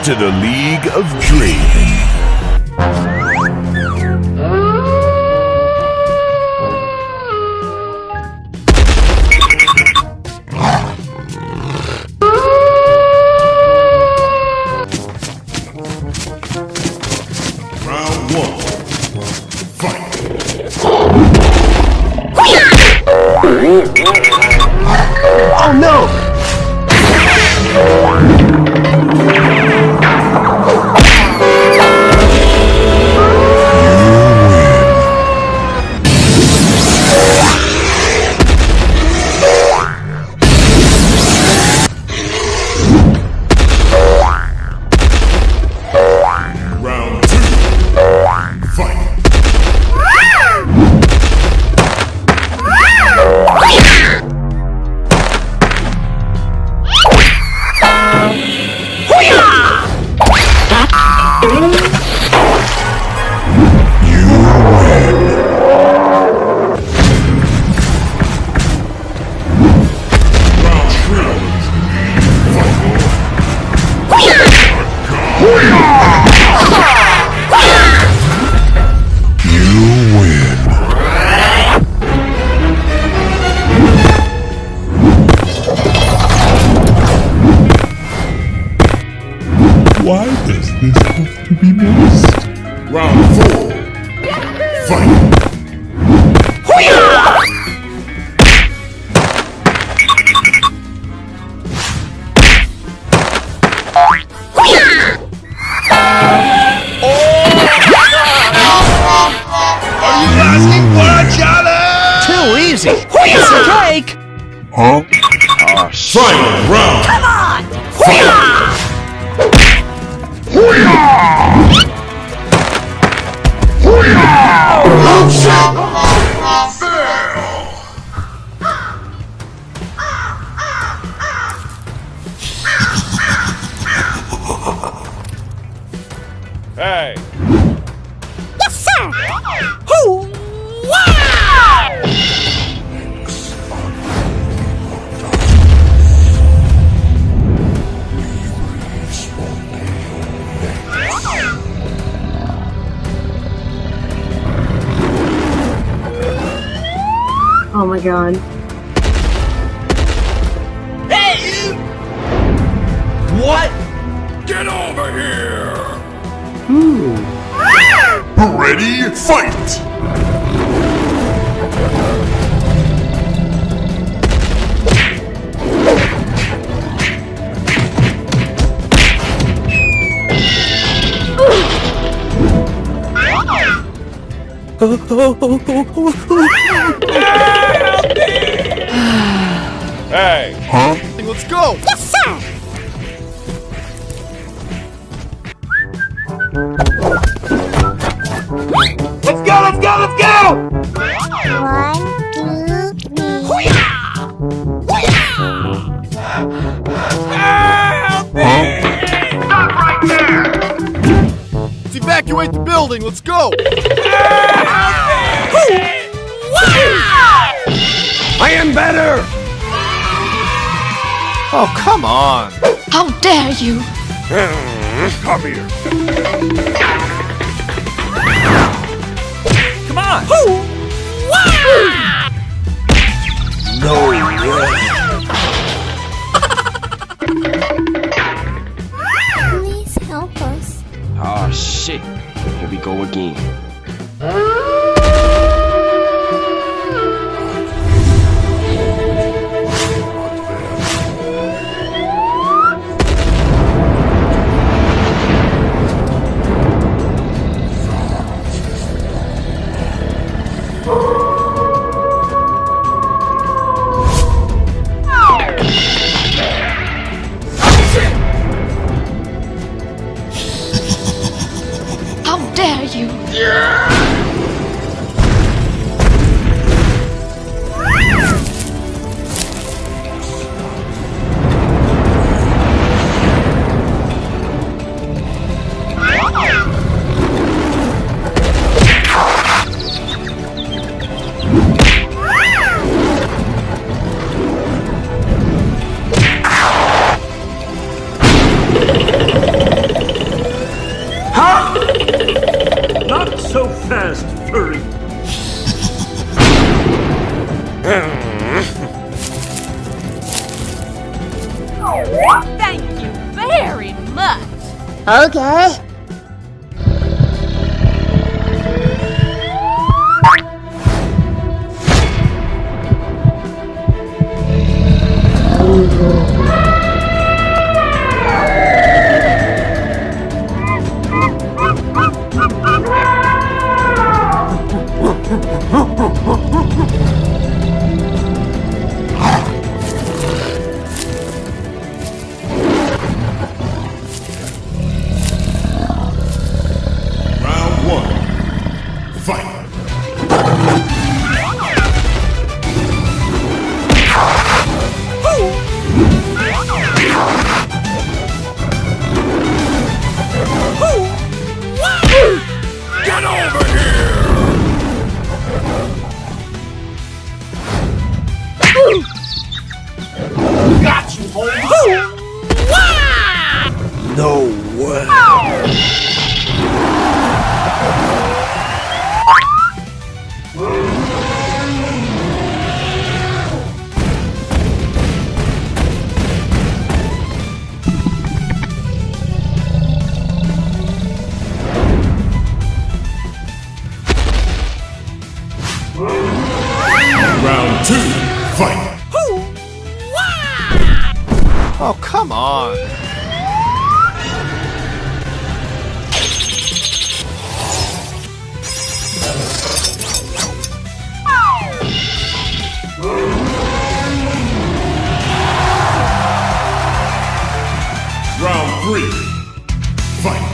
to the League of Dreaming. Round 1. Fight! Oh no! Round 2. Fight! Why does this have to be missed? Round 4. Fight! Are you asking for a challenge? Too easy! Piece of cake! Huh? Final round! Come on! Hey! Yes, sir! Oh my god. What? Get over here! Ready? Fight! Hey! Huh? Let's go! Yes, sir! Let's go! Let's go! Let's go! 1, 2, 3. Help me! Stop right there! Let's evacuate the building. Let's go! I am better! Oh, come on! How dare you! Come here! Come on! No way! Please help us. Ah, shit. Here we go again. How dare you! Okay. Round 1. Fight. Get over here! Got you, homie! No way. Round 2. Fight. Oh, come on. Round 3. Fight.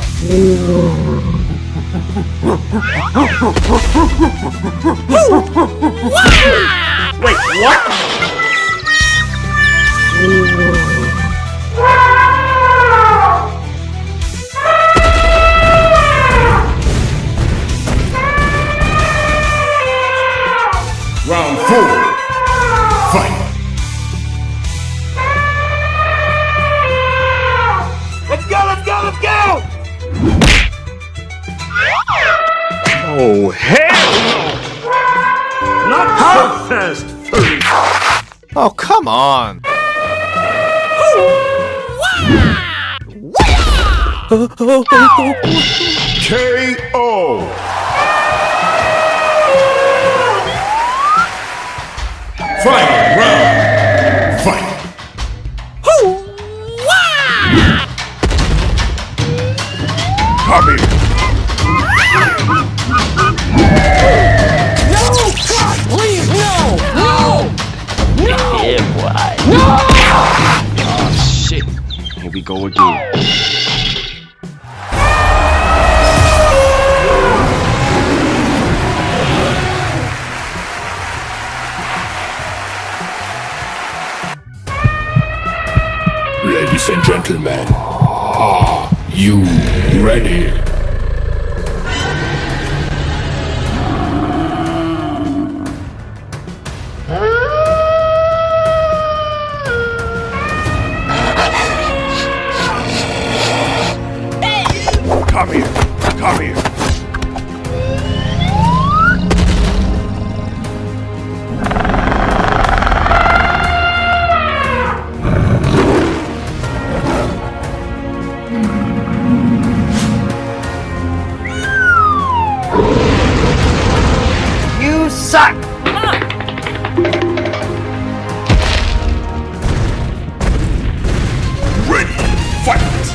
Wait, what? Round 4. Fight. Let's go, let's go, let's go! Oh, hell no! Not so fast, furry! Oh, come on. KO. Final round. Fight. Come here. Yeah, boy. Oh, shit. Here we go again. Ladies and gentlemen, are you ready? Come here. Come here. You suck. Ready, fight!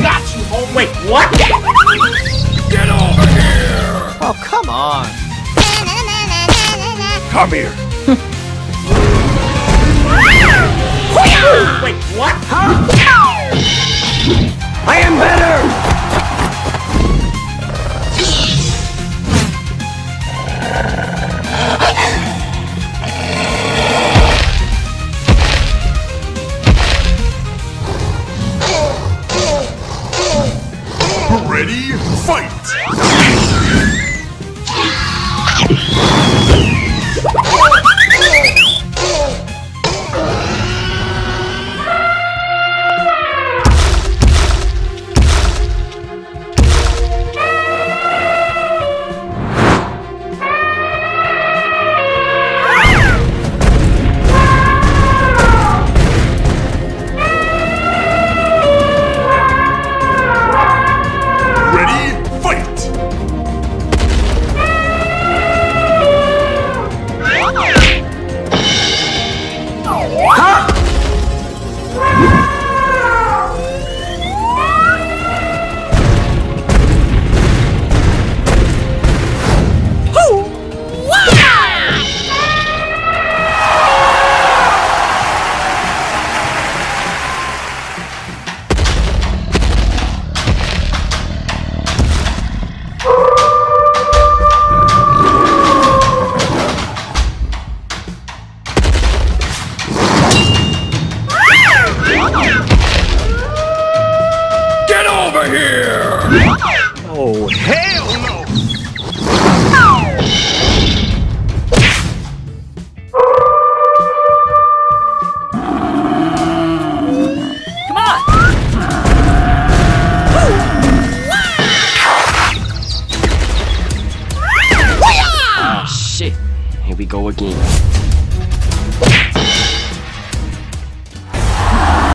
Got you, homie. Wait, what? Get over here! Oh, come on. Come here. Wait, what? Huh? I am better! Ready, fight!